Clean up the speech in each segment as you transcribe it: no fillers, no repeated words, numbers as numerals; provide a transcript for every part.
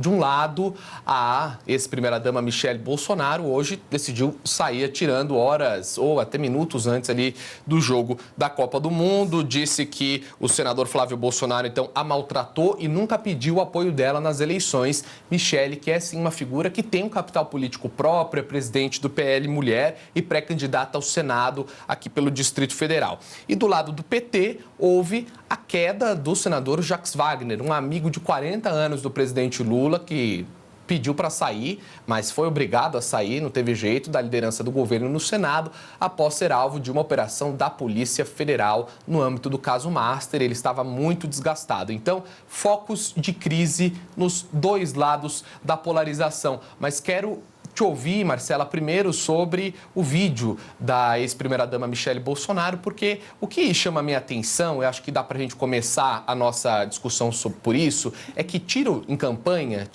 De um lado, a ex-primeira-dama Michele Bolsonaro hoje decidiu sair atirando horas ou até minutos antes ali do jogo da Copa do Mundo. Disse que o senador Flávio Bolsonaro, então, a maltratou e nunca pediu o apoio dela nas eleições. Michele, que é, sim, uma figura que tem um capital político próprio, é presidente do PL Mulher e pré-candidata ao Senado aqui pelo Distrito Federal. E do lado do PT, houve a queda do senador Jacques Wagner, um amigo de 40 anos do presidente Lula, que pediu para sair, mas foi obrigado a sair, não teve jeito, da liderança do governo no Senado, após ser alvo de uma operação da Polícia Federal no âmbito do caso Master. Ele estava muito desgastado. Então, focos de crise nos dois lados da polarização. Mas quero te ouvir, Marcela, primeiro sobre o vídeo da ex-primeira-dama Michele Bolsonaro, porque o que chama a minha atenção, eu acho que dá para a gente começar a nossa discussão por isso, é que tiro em campanha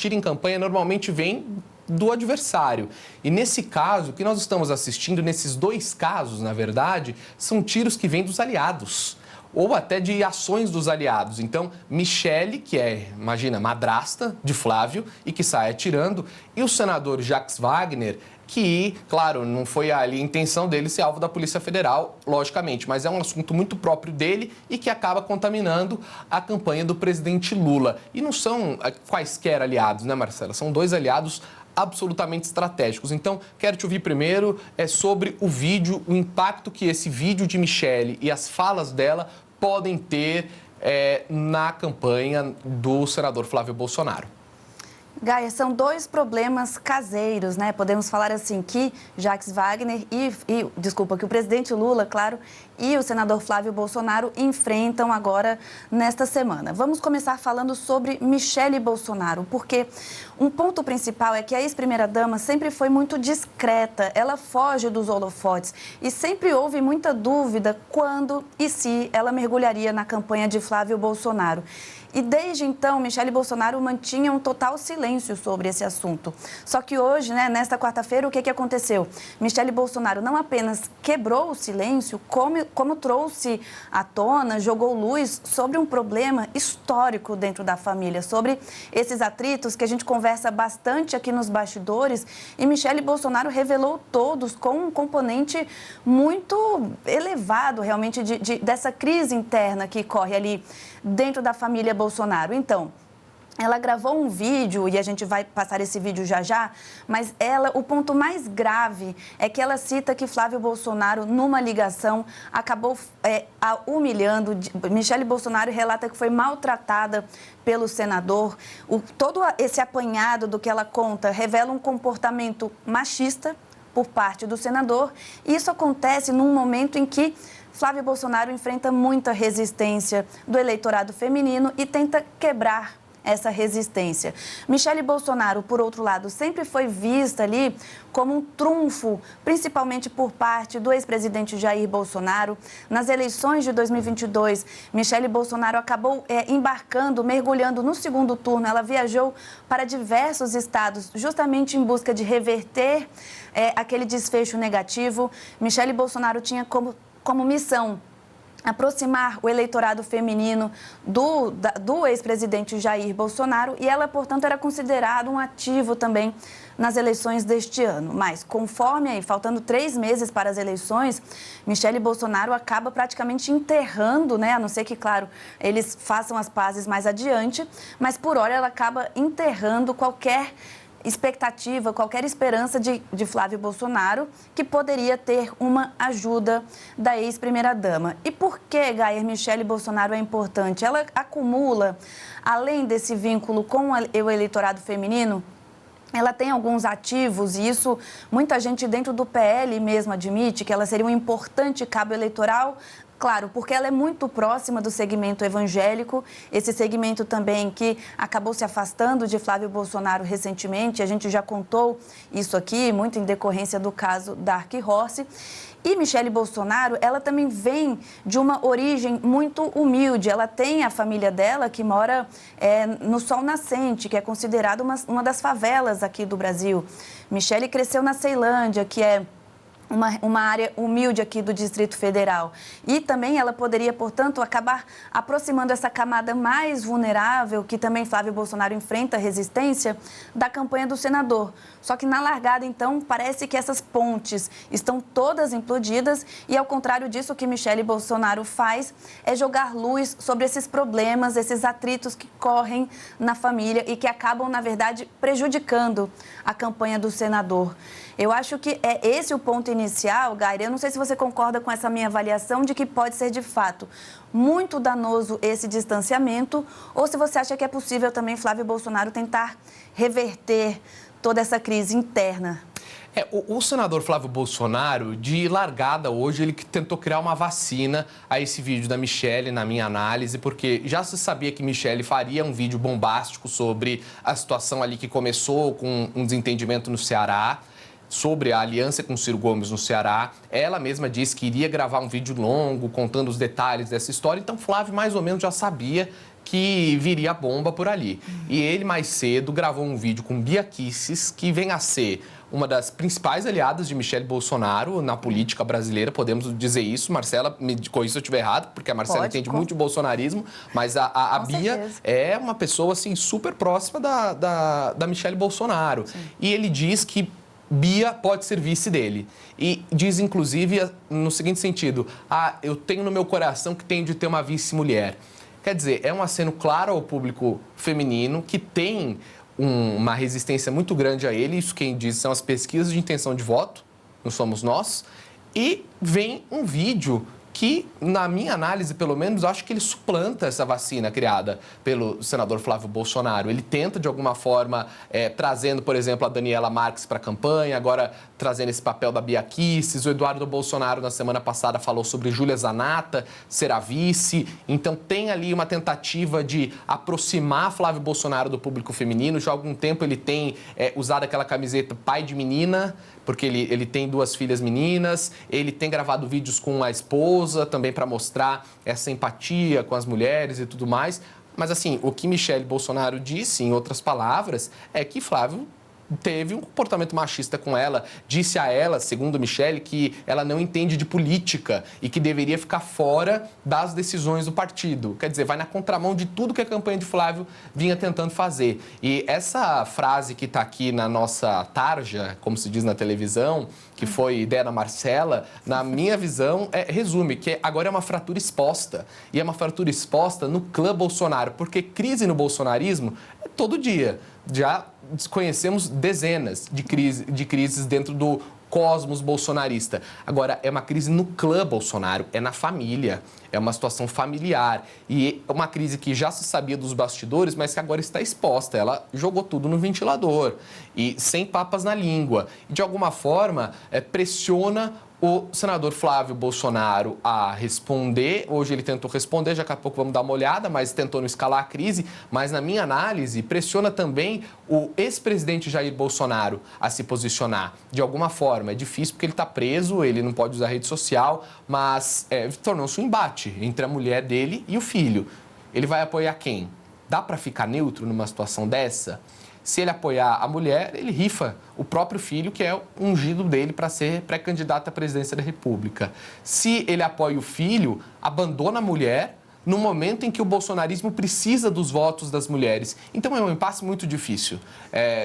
normalmente vem do adversário. E nesse caso, o que nós estamos assistindo, nesses dois casos, na verdade, são tiros que vêm dos aliados, ou até de ações dos aliados. Então, Michele, que é, imagina, madrasta de Flávio e que sai atirando, e o senador Jacques Wagner, que, claro, não foi ali a intenção dele ser alvo da Polícia Federal, logicamente, mas é um assunto muito próprio dele e que acaba contaminando a campanha do presidente Lula. E não são quaisquer aliados, né, Marcela? São dois aliados absolutamente estratégicos. Então, quero te ouvir primeiro sobre o vídeo, o impacto que esse vídeo de Michele e as falas dela podem ter na campanha do senador Flávio Bolsonaro. Gaia, são dois problemas caseiros, né? Podemos falar assim que Jacques Wagner que o presidente Lula, claro, e o senador Flávio Bolsonaro enfrentam agora nesta semana. Vamos começar falando sobre Michele Bolsonaro, porque um ponto principal é que a ex-primeira-dama sempre foi muito discreta, ela foge dos holofotes e sempre houve muita dúvida quando e se ela mergulharia na campanha de Flávio Bolsonaro. E desde então, Michele Bolsonaro mantinha um total silêncio sobre esse assunto. Só que hoje, né, nesta quarta-feira, o que aconteceu? Michele Bolsonaro não apenas quebrou o silêncio, como trouxe à tona, jogou luz sobre um problema histórico dentro da família, sobre esses atritos que a gente conversa bastante aqui nos bastidores. E Michele Bolsonaro revelou todos com um componente muito elevado, realmente, dessa crise interna que corre ali dentro da família Bolsonaro. Então, ela gravou um vídeo, e a gente vai passar esse vídeo já, mas o ponto mais grave é que ela cita que Flávio Bolsonaro, numa ligação, acabou a humilhando. Michele Bolsonaro relata que foi maltratada pelo senador. Todo esse apanhado do que ela conta revela um comportamento machista por parte do senador, e isso acontece num momento em que Flávio Bolsonaro enfrenta muita resistência do eleitorado feminino e tenta quebrar essa resistência. Michele Bolsonaro, por outro lado, sempre foi vista ali como um trunfo, principalmente por parte do ex-presidente Jair Bolsonaro. Nas eleições de 2022, Michele Bolsonaro acabou mergulhando no segundo turno. Ela viajou para diversos estados, justamente em busca de reverter aquele desfecho negativo. Michele Bolsonaro tinha como missão aproximar o eleitorado feminino do ex-presidente Jair Bolsonaro, e ela, portanto, era considerada um ativo também nas eleições deste ano. Mas, conforme faltando 3 meses para as eleições, Michele Bolsonaro acaba praticamente enterrando, né? A não ser que, claro, eles façam as pazes mais adiante, mas por hora ela acaba enterrando qualquer expectativa, qualquer esperança de Flávio Bolsonaro, que poderia ter uma ajuda da ex-primeira-dama. E por que, Gaia, Michele Bolsonaro é importante? Ela acumula, além desse vínculo com o eleitorado feminino, ela tem alguns ativos, e isso muita gente dentro do PL mesmo admite, que ela seria um importante cabo eleitoral. Claro, porque ela é muito próxima do segmento evangélico, esse segmento também que acabou se afastando de Flávio Bolsonaro recentemente. A gente já contou isso aqui, muito em decorrência do caso Dark Horse. E Michele Bolsonaro, ela também vem de uma origem muito humilde. Ela tem a família dela que mora no Sol Nascente, que é considerada uma das favelas aqui do Brasil. Michele cresceu na Ceilândia, que é uma área humilde aqui do Distrito Federal. E também ela poderia, portanto, acabar aproximando essa camada mais vulnerável, que também Flávio Bolsonaro enfrenta resistência, da campanha do senador. Só que na largada, então, parece que essas pontes estão todas implodidas e, ao contrário disso, o que Michele Bolsonaro faz é jogar luz sobre esses problemas, esses atritos que correm na família e que acabam, na verdade, prejudicando a campanha do senador. Eu acho que é esse o ponto inicial, Gaira. Eu não sei se você concorda com essa minha avaliação de que pode ser, de fato, muito danoso esse distanciamento, ou se você acha que é possível também Flávio Bolsonaro tentar reverter toda essa crise interna. O senador Flávio Bolsonaro, de largada hoje, ele tentou criar uma vacina a esse vídeo da Michele, na minha análise, porque já se sabia que Michele faria um vídeo bombástico sobre a situação ali que começou com um desentendimento no Ceará, sobre a aliança com Ciro Gomes no Ceará. Ela mesma disse que iria gravar um vídeo longo, contando os detalhes dessa história, então Flávio mais ou menos já sabia que viria bomba por ali. E ele, mais cedo, gravou um vídeo com Bia Kicis, que vem a ser uma das principais aliadas de Michele Bolsonaro na política brasileira, podemos dizer isso. Marcela, me corrija se eu estiver errado, porque a Marcela entende muito de bolsonarismo, mas a Bia certeza. é uma pessoa assim, super próxima da Michele Bolsonaro. Sim. E ele diz que Bia pode ser vice dele. E diz, inclusive, no seguinte sentido: eu tenho no meu coração que tenho de ter uma vice-mulher. Quer dizer, é um aceno claro ao público feminino que tem uma resistência muito grande a ele. Isso quem diz são as pesquisas de intenção de voto, não somos nós. E vem um vídeo que, na minha análise, pelo menos, acho que ele suplanta essa vacina criada pelo senador Flávio Bolsonaro. Ele tenta, de alguma forma, trazendo, por exemplo, a Daniela Marques para a campanha, agora trazendo esse papel da Bia Kicis. O Eduardo Bolsonaro, na semana passada, falou sobre Júlia Zanata ser a vice. Então, tem ali uma tentativa de aproximar Flávio Bolsonaro do público feminino. Já há algum tempo ele tem usado aquela camiseta pai de menina, porque ele tem 2 filhas meninas. Ele tem gravado vídeos com a esposa também para mostrar essa empatia com as mulheres e tudo mais. Mas, assim, o que Michele Bolsonaro disse, em outras palavras, é que Flávio teve um comportamento machista com ela, disse a ela, segundo Michele, que ela não entende de política e que deveria ficar fora das decisões do partido. Quer dizer, vai na contramão de tudo que a campanha de Flávio vinha tentando fazer. E essa frase que está aqui na nossa tarja, como se diz na televisão, que foi ideia da Marcela, na minha visão, resume que agora é uma fratura exposta. E é uma fratura exposta no clã Bolsonaro, porque crise no bolsonarismo é todo dia. Já conhecemos dezenas de crises dentro do cosmos bolsonarista. Agora, é uma crise no clã Bolsonaro, é na família, é uma situação familiar. E é uma crise que já se sabia dos bastidores, mas que agora está exposta. Ela jogou tudo no ventilador e sem papas na língua. E, de alguma forma, pressiona o senador Flávio Bolsonaro a responder. Hoje ele tentou responder, daqui a pouco vamos dar uma olhada, mas tentou não escalar a crise. Mas, na minha análise, pressiona também o ex-presidente Jair Bolsonaro a se posicionar. De alguma forma, é difícil porque ele está preso, ele não pode usar rede social, mas tornou-se um embate entre a mulher dele e o filho. Ele vai apoiar quem? Dá para ficar neutro numa situação dessa? Se ele apoiar a mulher, ele rifa o próprio filho, que é o ungido dele para ser pré-candidato à presidência da República. Se ele apoia o filho, abandona a mulher no momento em que o bolsonarismo precisa dos votos das mulheres. Então, é um impasse muito difícil,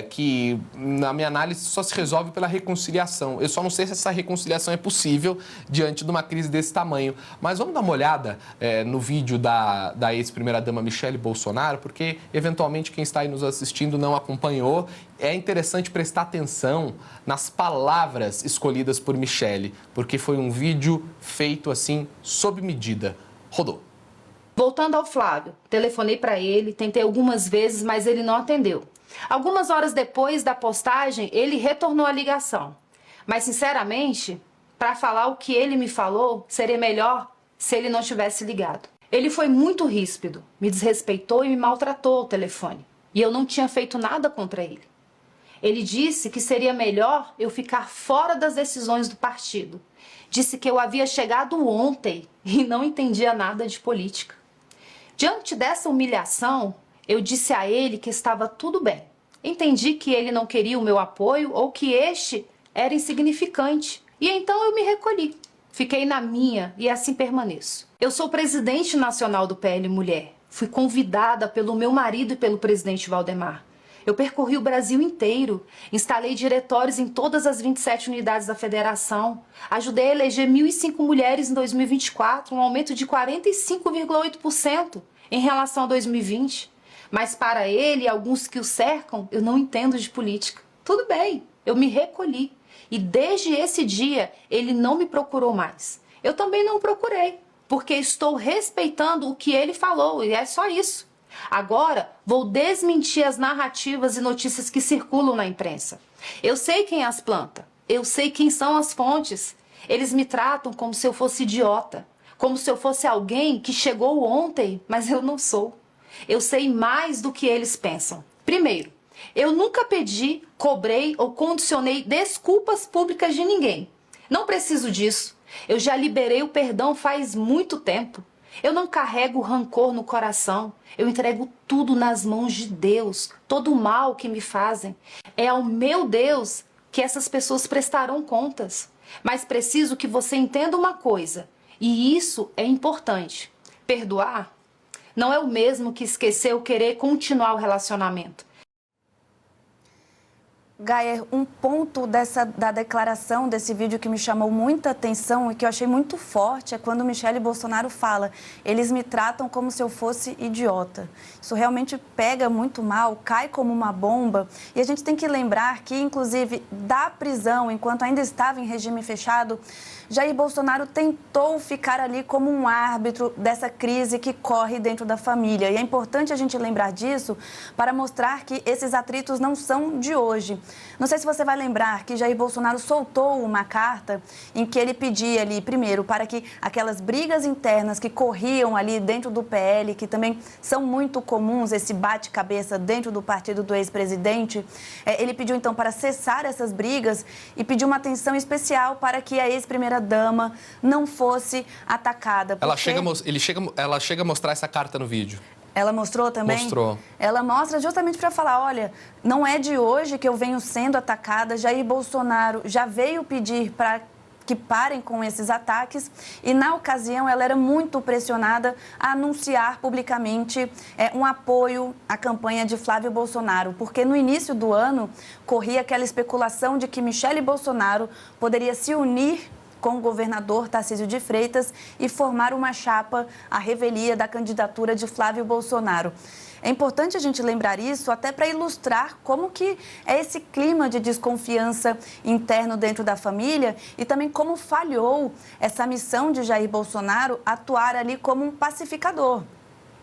que, na minha análise, só se resolve pela reconciliação. Eu só não sei se essa reconciliação é possível diante de uma crise desse tamanho. Mas vamos dar uma olhada no vídeo da ex-primeira-dama Michele Bolsonaro, porque, eventualmente, quem está aí nos assistindo não acompanhou. É interessante prestar atenção nas palavras escolhidas por Michele, porque foi um vídeo feito, assim, sob medida. Rodou. Voltando ao Flávio, telefonei para ele, tentei algumas vezes, mas ele não atendeu. Algumas horas depois da postagem, ele retornou a ligação. Mas, sinceramente, para falar o que ele me falou, seria melhor se ele não tivesse ligado. Ele foi muito ríspido, me desrespeitou e me maltratou ao telefone. E eu não tinha feito nada contra ele. Ele disse que seria melhor eu ficar fora das decisões do partido. Disse que eu havia chegado ontem e não entendia nada de política. Diante dessa humilhação, eu disse a ele que estava tudo bem. Entendi que ele não queria o meu apoio ou que este era insignificante E então eu me recolhi. Fiquei na minha e assim permaneço. Eu sou presidente nacional do PL Mulher. Fui convidada pelo meu marido e pelo presidente Valdemar. Eu percorri o Brasil inteiro, instalei diretórios em todas as 27 unidades da federação, ajudei a eleger 1.005 mulheres em 2024, um aumento de 45,8% em relação a 2020. Mas para ele e alguns que o cercam, eu não entendo de política. Tudo bem, eu me recolhi. E desde esse dia, ele não me procurou mais. Eu também não procurei, porque estou respeitando o que ele falou, e é só isso. Agora, vou desmentir as narrativas e notícias que circulam na imprensa. Eu sei quem as planta, eu sei quem são as fontes. Eles me tratam como se eu fosse idiota, como se eu fosse alguém que chegou ontem, mas eu não sou. Eu sei mais do que eles pensam. Primeiro, eu nunca pedi, cobrei ou condicionei desculpas públicas de ninguém. Não preciso disso. Eu já liberei o perdão faz muito tempo. Eu não carrego rancor no coração. Eu entrego tudo nas mãos de Deus. Todo o mal que me fazem. É ao meu Deus que essas pessoas prestarão contas. Mas preciso que você entenda uma coisa. E isso é importante. Perdoar não é o mesmo que esquecer ou querer continuar o relacionamento. Gayer, um ponto da declaração desse vídeo que me chamou muita atenção e que eu achei muito forte é quando Michele Bolsonaro fala: eles me tratam como se eu fosse idiota. Isso realmente pega muito mal, cai como uma bomba. E a gente tem que lembrar que, inclusive, da prisão, enquanto ainda estava em regime fechado, Jair Bolsonaro tentou ficar ali como um árbitro dessa crise que corre dentro da família. E é importante a gente lembrar disso para mostrar que esses atritos não são de hoje. Não sei se você vai lembrar que Jair Bolsonaro soltou uma carta em que ele pedia ali, primeiro, para que aquelas brigas internas que corriam ali dentro do PL, que também são muito comuns, esse bate-cabeça dentro do partido do ex-presidente, ele pediu então para cessar essas brigas e pediu uma atenção especial para que a ex-primeira-dama não fosse atacada. Ela chega a mostrar essa carta no vídeo. Ela mostrou também? Mostrou. Ela mostra justamente para falar, olha, não é de hoje que eu venho sendo atacada, Jair Bolsonaro já veio pedir para que parem com esses ataques e, na ocasião, ela era muito pressionada a anunciar publicamente um apoio à campanha de Flávio Bolsonaro, porque no início do ano corria aquela especulação de que Michele Bolsonaro poderia se unir com o governador Tarcísio de Freitas e formar uma chapa à revelia da candidatura de Flávio Bolsonaro. É importante a gente lembrar isso até para ilustrar como que é esse clima de desconfiança interno dentro da família e também como falhou essa missão de Jair Bolsonaro atuar ali como um pacificador.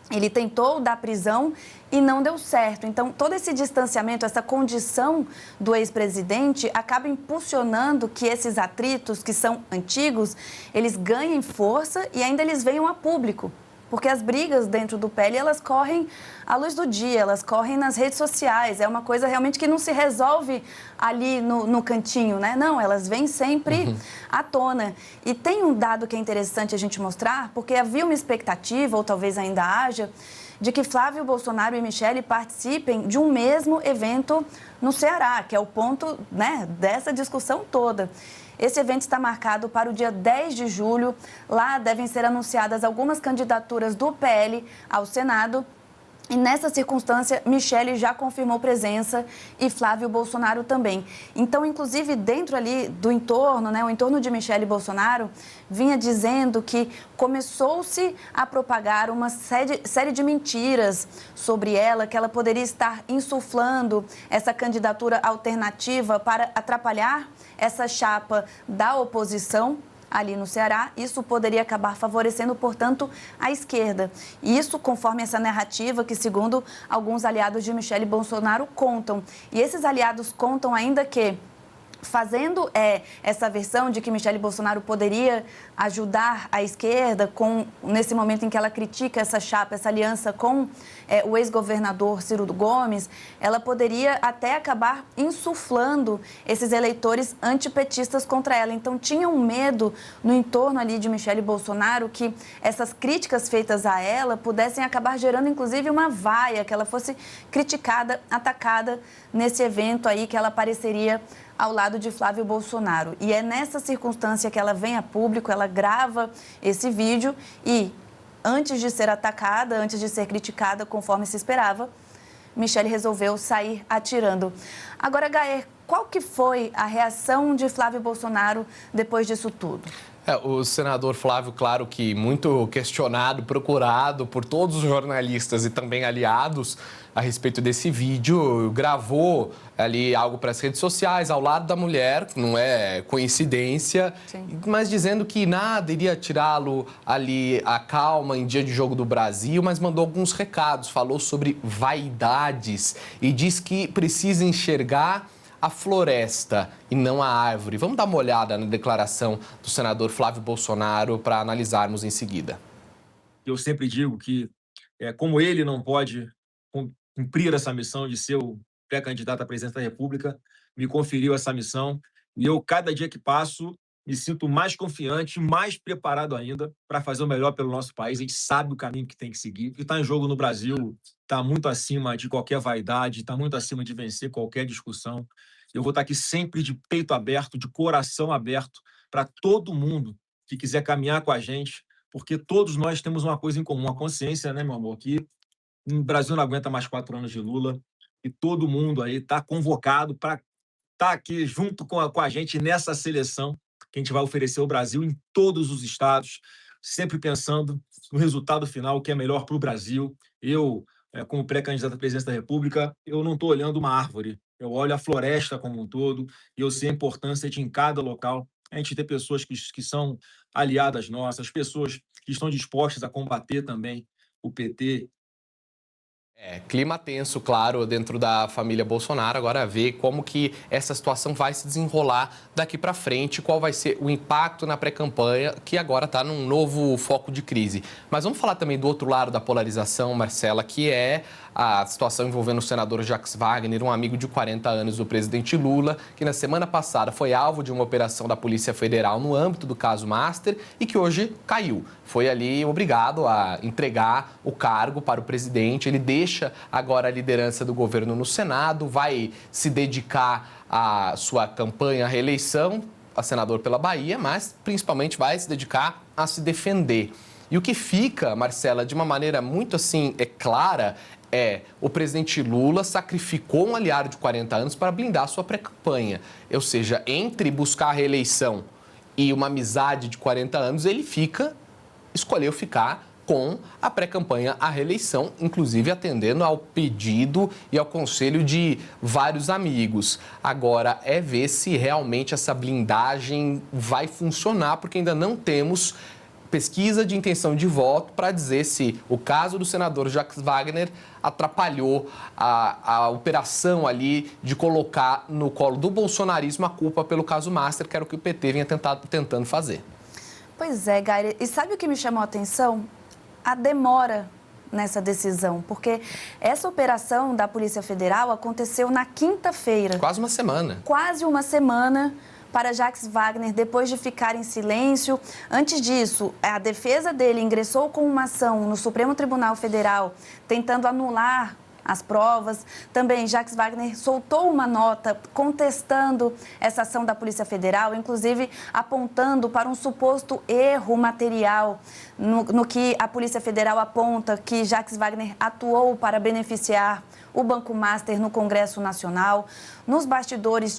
Ele tentou dar prisão e não deu certo. Então, todo esse distanciamento, essa condição do ex-presidente acaba impulsionando que esses atritos, que são antigos, eles ganhem força e ainda eles venham a público. Porque as brigas dentro do PL, elas correm à luz do dia, elas correm nas redes sociais. É uma coisa realmente que não se resolve ali no cantinho, né? Não, elas vêm sempre à tona. E tem um dado que é interessante a gente mostrar, porque havia uma expectativa, ou talvez ainda haja, de que Flávio Bolsonaro e Michele participem de um mesmo evento no Ceará, que é o ponto, né, dessa discussão toda. Esse evento está marcado para o dia 10 de julho. Lá devem ser anunciadas algumas candidaturas do PL ao Senado. E nessa circunstância, Michele já confirmou presença e Flávio Bolsonaro também. Então, inclusive, dentro ali do entorno, né, o entorno de Michele Bolsonaro vinha dizendo que começou-se a propagar uma série de mentiras sobre ela, que ela poderia estar insuflando essa candidatura alternativa para atrapalhar essa chapa da oposição ali no Ceará. Isso poderia acabar favorecendo, portanto, a esquerda. E isso conforme essa narrativa que, segundo alguns aliados de Michele Bolsonaro, contam. E esses aliados contam ainda que, fazendo essa versão de que Michele Bolsonaro poderia ajudar a esquerda nesse momento em que ela critica essa chapa, essa aliança com o ex-governador Ciro Gomes, ela poderia até acabar insuflando esses eleitores antipetistas contra ela. Então, tinha um medo no entorno ali de Michele Bolsonaro que essas críticas feitas a ela pudessem acabar gerando, inclusive, uma vaia, que ela fosse criticada, atacada nesse evento aí, que ela apareceria ao lado lado de Flávio Bolsonaro. E é nessa circunstância que ela vem a público, ela grava esse vídeo e, antes de ser atacada, antes de ser criticada, conforme se esperava, Michelle resolveu sair atirando. Agora, Gaer, qual que foi a reação de Flávio Bolsonaro depois disso tudo? O senador Flávio, claro que muito questionado, procurado por todos os jornalistas e também aliados a respeito desse vídeo, gravou ali algo para as redes sociais ao lado da mulher, não é coincidência, sim, mas dizendo que nada iria tirá-lo ali a calma em dia de jogo do Brasil, mas mandou alguns recados, falou sobre vaidades e diz que precisa enxergar a floresta e não a árvore. Vamos dar uma olhada na declaração do senador Flávio Bolsonaro para analisarmos em seguida. Eu sempre digo que, como ele não pode cumprir essa missão de ser o pré-candidato à presidência da República, me conferiu essa missão e eu, cada dia que passo, me sinto mais confiante, mais preparado ainda para fazer o melhor pelo nosso país. A gente sabe o caminho que tem que seguir. O que está em jogo no Brasil está muito acima de qualquer vaidade, está muito acima de vencer qualquer discussão. Eu vou estar aqui sempre de peito aberto, de coração aberto, para todo mundo que quiser caminhar com a gente, porque todos nós temos uma coisa em comum, a consciência, né, meu amor, que o Brasil não aguenta mais 4 anos de Lula e todo mundo aí está convocado para estar aqui junto com a gente nessa seleção que a gente vai oferecer ao Brasil em todos os estados, sempre pensando no resultado final, que é melhor para o Brasil. Eu, como pré-candidato à presidência da República, eu não estou olhando uma árvore, eu olho a floresta como um todo e eu sei a importância de, em cada local, a gente ter pessoas que são aliadas nossas, pessoas que estão dispostas a combater também o PT. Clima tenso, claro, dentro da família Bolsonaro. Agora ver como que essa situação vai se desenrolar daqui para frente, qual vai ser o impacto na pré-campanha, que agora está num novo foco de crise. Mas vamos falar também do outro lado da polarização, Marcela, que é a situação envolvendo o senador Jacques Wagner, um amigo de 40 anos do presidente Lula, que na semana passada foi alvo de uma operação da Polícia Federal no âmbito do caso Master e que hoje caiu. Foi ali obrigado a entregar o cargo para o presidente. Ele deixa agora a liderança do governo no Senado, vai se dedicar à sua campanha à reeleição, a senador pela Bahia, mas principalmente vai se dedicar a se defender. E o que fica, Marcela, de uma maneira muito assim, clara, o presidente Lula sacrificou um aliado de 40 anos para blindar a sua pré-campanha. Ou seja, entre buscar a reeleição e uma amizade de 40 anos, ele escolheu ficar com a pré-campanha à reeleição, inclusive atendendo ao pedido e ao conselho de vários amigos. Agora é ver se realmente essa blindagem vai funcionar, porque ainda não temos pesquisa de intenção de voto para dizer se o caso do senador Jacques Wagner atrapalhou a operação ali de colocar no colo do bolsonarismo a culpa pelo caso Master, que era o que o PT vinha tentando fazer. Pois é, Gaire. E sabe o que me chamou a atenção? A demora nessa decisão, porque essa operação da Polícia Federal aconteceu na quinta-feira. Quase uma semana. Quase uma semana para Jacques Wagner, depois de ficar em silêncio. Antes disso, a defesa dele ingressou com uma ação no Supremo Tribunal Federal, tentando anular as provas. Também Jacques Wagner soltou uma nota contestando essa ação da Polícia Federal, inclusive apontando para um suposto erro material no que a Polícia Federal aponta que Jacques Wagner atuou para beneficiar o Banco Master no Congresso Nacional. Nos bastidores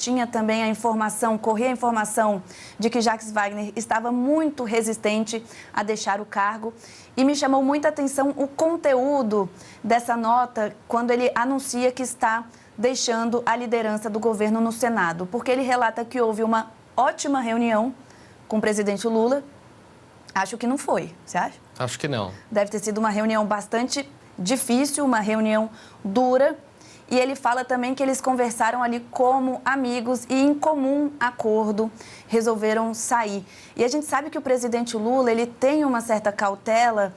corria a informação de que Jacques Wagner estava muito resistente a deixar o cargo. E me chamou muita atenção o conteúdo dessa nota quando ele anuncia que está deixando a liderança do governo no Senado, porque ele relata que houve uma ótima reunião com o presidente Lula. Acho que não foi, você acha? Acho que não. Deve ter sido uma reunião bastante difícil, uma reunião dura. E ele fala também que eles conversaram ali como amigos e em comum acordo resolveram sair. E a gente sabe que o presidente Lula, ele tem uma certa cautela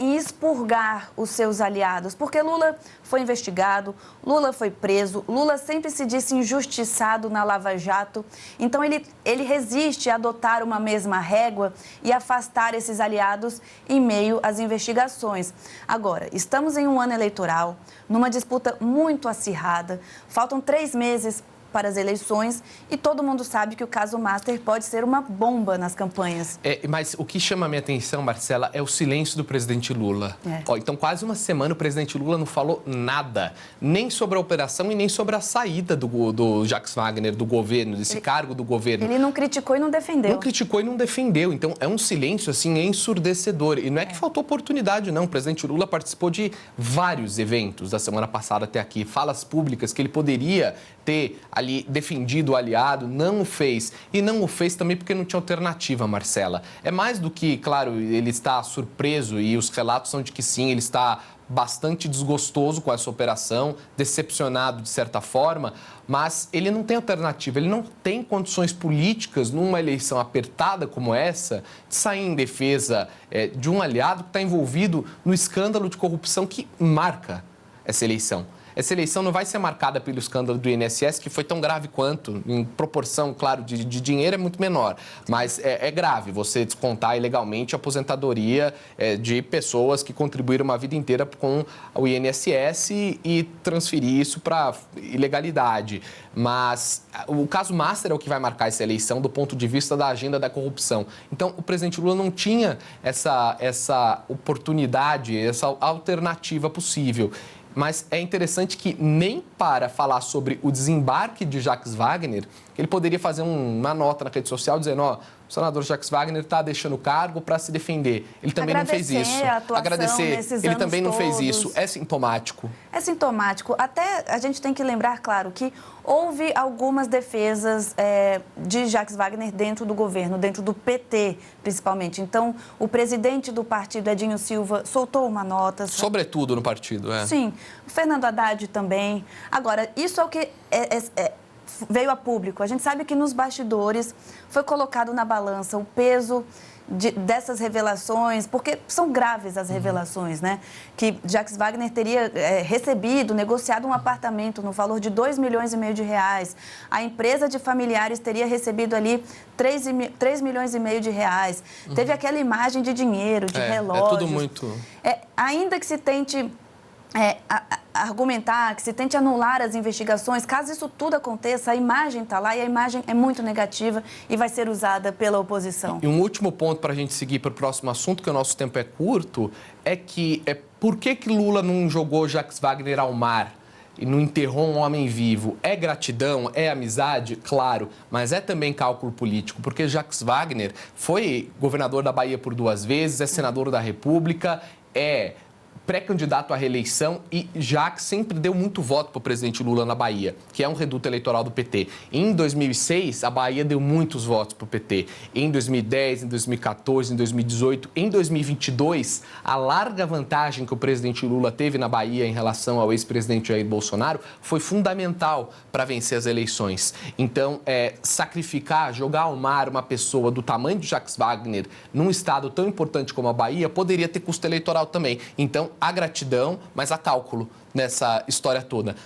em expurgar os seus aliados, porque Lula foi investigado, Lula foi preso, Lula sempre se disse injustiçado na Lava Jato, então ele resiste a adotar uma mesma régua e afastar esses aliados em meio às investigações. Agora, estamos em um ano eleitoral, numa disputa muito acirrada, faltam 3 meses para as eleições e todo mundo sabe que o caso Master pode ser uma bomba nas campanhas. Mas o que chama a minha atenção, Marcela, é o silêncio do presidente Lula. Então, quase uma semana o presidente Lula não falou nada, nem sobre a operação e nem sobre a saída do Jacques Wagner, do governo, desse cargo do governo. Ele não criticou e não defendeu. Não criticou e não defendeu. Então, é um silêncio, assim, ensurdecedor. E não é que faltou oportunidade, não. O presidente Lula participou de vários eventos da semana passada até aqui, falas públicas que ele poderia ter ali defendido o aliado, não o fez. E não o fez também porque não tinha alternativa, Marcela. É mais do que, claro, ele está surpreso e os relatos são de que sim, ele está bastante desgostoso com essa operação, decepcionado de certa forma, mas ele não tem alternativa, ele não tem condições políticas numa eleição apertada como essa de sair em defesa de um aliado que está envolvido no escândalo de corrupção que marca essa eleição. Essa eleição não vai ser marcada pelo escândalo do INSS, que foi tão grave quanto, em proporção, claro, de dinheiro é muito menor, mas é grave você descontar ilegalmente a aposentadoria de pessoas que contribuíram uma vida inteira com o INSS e transferir isso para ilegalidade. Mas o caso Master é o que vai marcar essa eleição do ponto de vista da agenda da corrupção. Então, o presidente Lula não tinha essa oportunidade, essa alternativa possível. Mas é interessante que nem para falar sobre o desembarque de Jacques Wagner, ele poderia fazer uma nota na rede social dizendo, o senador Jacques Wagner está deixando o cargo para se defender. Ele também não fez isso. Ele também não fez isso. É sintomático. É sintomático. Até a gente tem que lembrar, claro, que houve algumas defesas de Jacques Wagner dentro do governo, dentro do PT, principalmente. Então, o presidente do partido, Edinho Silva, soltou uma nota. Sobretudo no partido, Sim. O Fernando Haddad também. Agora, isso é o que veio a público. A gente sabe que nos bastidores foi colocado na balança o peso dessas revelações, porque são graves as revelações, né? Que Jacques Wagner teria negociado um apartamento no valor de R$2,5 milhões. A empresa de familiares teria recebido ali R$3,5 milhões. Teve aquela imagem de dinheiro, de relógios. É tudo muito... Ainda que se tente... argumentar, que se tente anular as investigações, caso isso tudo aconteça, a imagem está lá e a imagem é muito negativa e vai ser usada pela oposição. E um último ponto para a gente seguir para o próximo assunto, que o nosso tempo é curto, é que por que Lula não jogou Jacques Wagner ao mar e não enterrou um homem vivo? É gratidão? É amizade? Claro, mas é também cálculo político, porque Jacques Wagner foi governador da Bahia por 2 vezes, é senador da República, pré-candidato à reeleição e Jacques sempre deu muito voto para o presidente Lula na Bahia, que é um reduto eleitoral do PT. Em 2006, a Bahia deu muitos votos para o PT. Em 2010, em 2014, em 2018, em 2022, a larga vantagem que o presidente Lula teve na Bahia em relação ao ex-presidente Jair Bolsonaro foi fundamental para vencer as eleições. Então, sacrificar, jogar ao mar uma pessoa do tamanho de Jacques Wagner num estado tão importante como a Bahia poderia ter custo eleitoral também. Então, há gratidão, mas há cálculo nessa história toda.